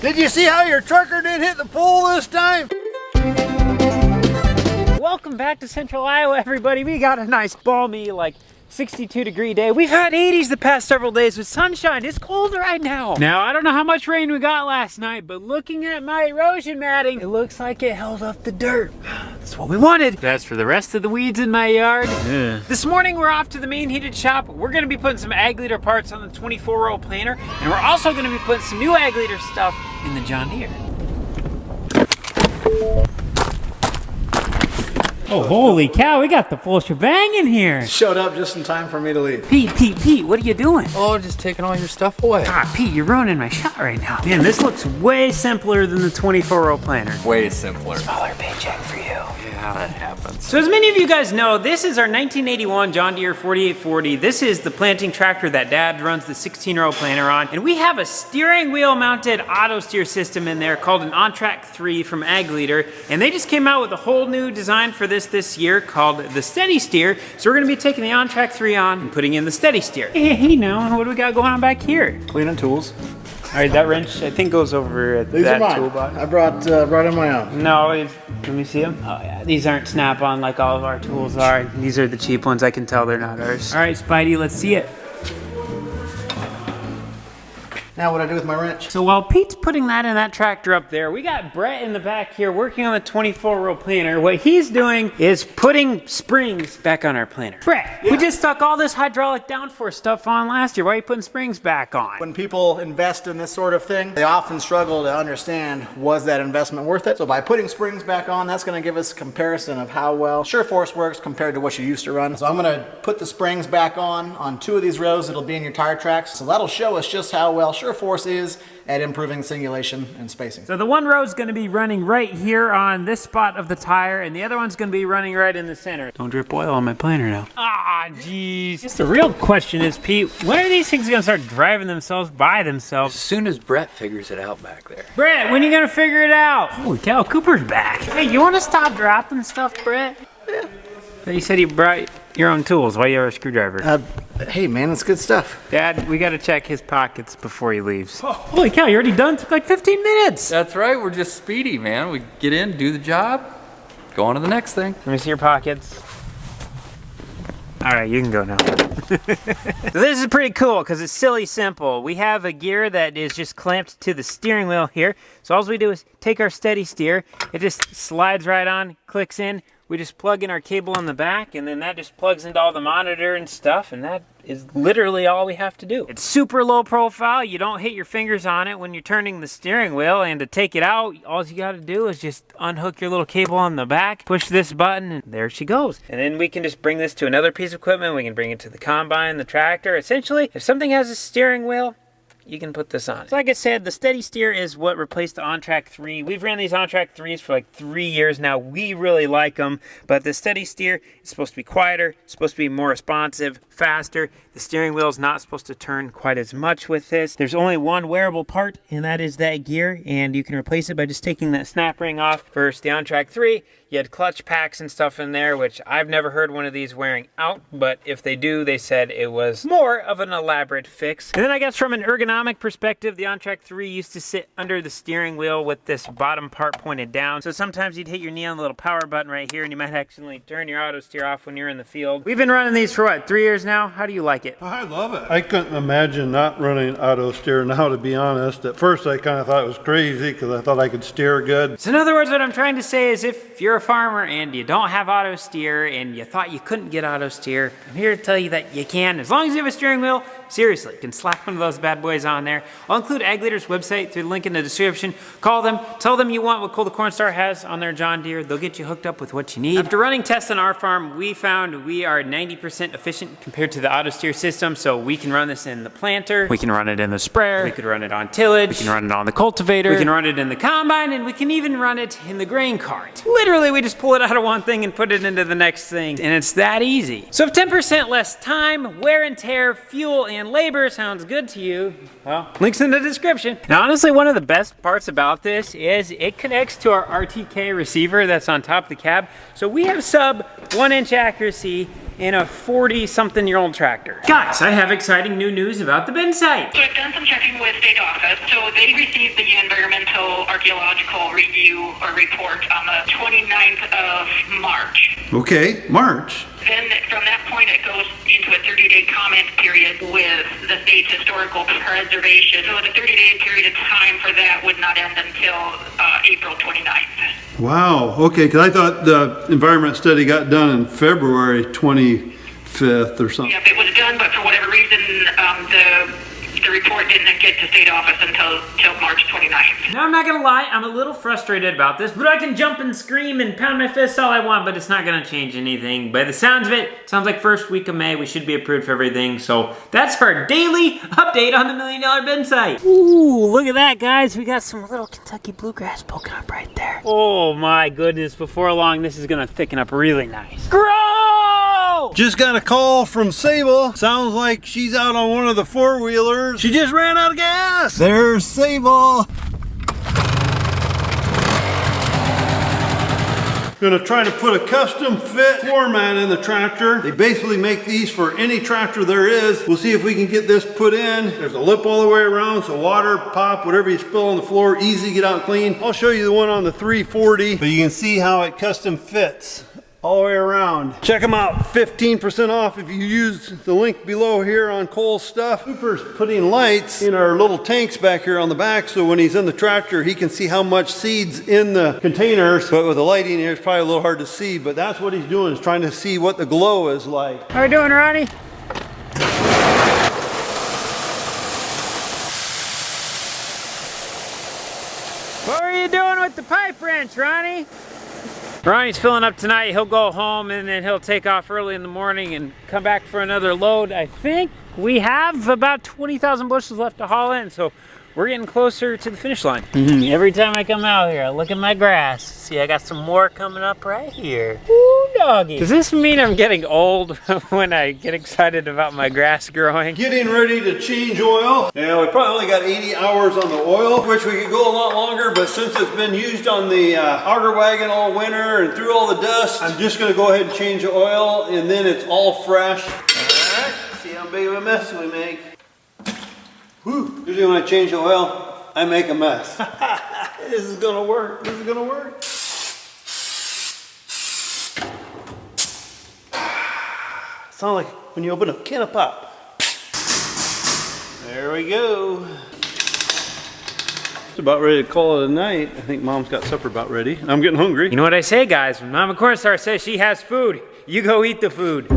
Did you see how your trucker didn't hit the pole this time? Welcome back to Central Iowa, everybody. We got a nice balmy, like 62-degree day. We've had 80s the past several days with sunshine. It's cold right now. Now, I don't know how much rain we got last night, but looking at my erosion matting, it looks like it held up the dirt. That's what we wanted. That's for the rest of the weeds in my yard. This morning, we're off to the main heated shop. We're gonna be putting some AgLeader parts on the 24-row planter, and we're also gonna be putting some new AgLeader stuff in the John Deere. Oh, holy cow, we got the full shebang in here. Showed up just in time for me to leave. Pete, what are you doing? Oh, just taking all your stuff away. God, Pete, you're ruining my shot right now. Man, this looks way simpler than the 24-row planter. Way simpler. Smaller paycheck for you. Yeah, that happens. So as many of you guys know, this is our 1981 John Deere 4840. This is the planting tractor that Dad runs the 16-row planter on. And we have a steering wheel mounted auto steer system in there called an OnTrack 3 from AgLeader. And they just came out with a whole new design for this year called the Steady Steer. So we're gonna be taking the OnTrack 3 on and putting in the Steady Steer. Hey, now, what do we got going on back here? Cleaning tools. All right, that wrench I think goes over at These that are mine. toolbox. I brought in my own. No, let me see them. Oh yeah, these aren't snap-on like all of our tools are. These are the cheap ones. I can tell they're not ours. All right, Spidey, let's see it. Now what do I do with my wrench? So while Pete's putting that in that tractor up there, we got Brett in the back here working on the 24-row planter. What he's doing is putting springs back on our planter. Brett, we just stuck all this hydraulic downforce stuff on last year. Why are you putting springs back on? When people invest in this sort of thing, they often struggle to understand, was that investment worth it? So by putting springs back on, that's gonna give us a comparison of how well SureForce works compared to what you used to run. So I'm gonna put the springs back on 2 of these rows that'll be in your tire tracks. So that'll show us just how well SureForce is at improving singulation and spacing. So the one row is going to be running right here on this spot of the tire, and the other one's going to be running right in the center. Don't drip oil on my planter now. Ah, jeez. Just the real question is, Pete, when are these things going to start driving themselves by themselves? As soon as Brett figures it out back there. Brett, when are you going to figure it out? Holy cow, Cooper's back. Hey, you want to stop dropping stuff, Brett? Yeah. You said you brought your own tools. Why you have a screwdriver? Hey man, it's good stuff. Dad, we got to check his pockets before he leaves. Oh, holy cow, you already done? It took like 15 minutes. That's right, we're just speedy, man. We get in, do the job, go on to the next thing. Let me see your pockets. All right, you can go now. So this is pretty cool because it's silly simple. We have a gear that is just clamped to the steering wheel here. So all we do is take our Steady Steer. It just slides right on, clicks in. We just plug in our cable on the back, and then that just plugs into all the monitor and stuff, and that is literally all we have to do. It's super low profile. You don't hit your fingers on it when you're turning the steering wheel, and to take it out, all you got to do is just unhook your little cable on the back, push this button, and there she goes. And then we can just bring this to another piece of equipment. We can bring it to the combine, the tractor. Essentially, if something has a steering wheel, you can put this on. So like I said, the Steady Steer is what replaced the OnTrack 3. We've ran these OnTrack 3s for like 3 years now. We really like them, but the Steady Steer is supposed to be quieter, supposed to be more responsive, faster. The steering wheel is not supposed to turn quite as much with this. There's only one wearable part, and that is that gear, and you can replace it by just taking that snap ring off. Versus the OnTrack 3, you had clutch packs and stuff in there, which I've never heard one of these wearing out, but if they do, they said it was more of an elaborate fix. And then I guess from an ergonomic perspective, the OnTrack 3 used to sit under the steering wheel with this bottom part pointed down. So sometimes you'd hit your knee on the little power button right here, and you might accidentally turn your auto steer off when you're in the field. We've been running these for what, 3 years now? How do you like it? I love it. I couldn't imagine not running auto steer now, to be honest. At first I kind of thought it was crazy because I thought I could steer good. So in other words, what I'm trying to say is if you're a farmer and you don't have auto steer and you thought you couldn't get auto steer, I'm here to tell you that you can. As long as you have a steering wheel, seriously, you can slap one of those bad boys on there. I'll include AgLeader's website through the link in the description. Call them, tell them you want what the Cornstar has on their John Deere. They'll get you hooked up with what you need. After running tests on our farm, we found we are 90% efficient compared to the auto steer system, so we can run this in the planter, we can run it in the sprayer, we could run it on tillage, we can run it on the cultivator, we can run it in the combine, and we can even run it in the grain cart. Literally, we just pull it out of one thing and put it into the next thing, and it's that easy. So if 10% less time, wear and tear, fuel, and labor sounds good to you, well, links in the description. Now, honestly, one of the best parts about this is it connects to our RTK receiver that's on top of the cab. So we have sub 1 inch accuracy in a 40-something-year-old tractor. Guys, I have exciting new news about the bin site. So I've done some checking with state office. So they received the environmental archaeological review or report on the 29th of March. Okay, March. Then from that point it goes into a 30-day comment period with the state's historical preservation. So the 30-day period of time for that would not end until April 29th. Wow, okay, because I thought the environment study got done in February 25th or something. Yep, it was done, but for whatever reason, the report didn't get to state office until March 29th. Now, I'm not gonna lie, I'm a little frustrated about this, but I can jump and scream and pound my fists all I want, but it's not gonna change anything. By the sounds of it, sounds like first week of May, we should be approved for everything, so that's our daily update on the $1 million bin site. Ooh, look at that, guys. We got some little Kentucky bluegrass poking up right there. Oh my goodness, before long, this is gonna thicken up really nice. Grow! Just got a call from Sable. Sounds like she's out on one of the four-wheelers. She just ran out of gas. There's Sable. Gonna try to put a custom fit floor mat in the tractor. They basically make these for any tractor there is. We'll see if we can get this put in. There's a lip all the way around, so water, pop, whatever you spill on the floor, easy to get out clean. I'll show you the one on the 340, but you can see how it custom fits all the way around. Check them out, 15% off if you use the link below here on Cole's stuff. Cooper's putting lights in our little tanks back here on the back, so when he's in the tractor, he can see how much seed's in the containers. But with the lighting here, it's probably a little hard to see, but that's what he's doing, is trying to see what the glow is like. How are we doing, Ronnie? What were you doing with the pipe wrench, Ronnie? Ronnie's filling up tonight. He'll go home and then he'll take off early in the morning and come back for another load. I think we have about 20,000 bushels left to haul in, so we're getting closer to the finish line. Every time I come out here, I look at my grass. See, I got some more coming up right here. Ooh, doggy. Does this mean I'm getting old when I get excited about my grass growing? Getting ready to change oil. Yeah, we probably only got 80 hours on the oil, which we could go a lot longer, but since it's been used on the auger wagon all winter and through all the dust, I'm just gonna go ahead and change the oil, and then it's all fresh. All right, see how big of a mess we make. Whew. Usually when I change the oil, I make a mess. This is gonna work, this is gonna work. Sound like when you open a can of pop. There we go. It's about ready to call it a night. I think Mom's got supper about ready. I'm getting hungry. You know what I say, guys? When Mama Cornstar says she has food, you go eat the food.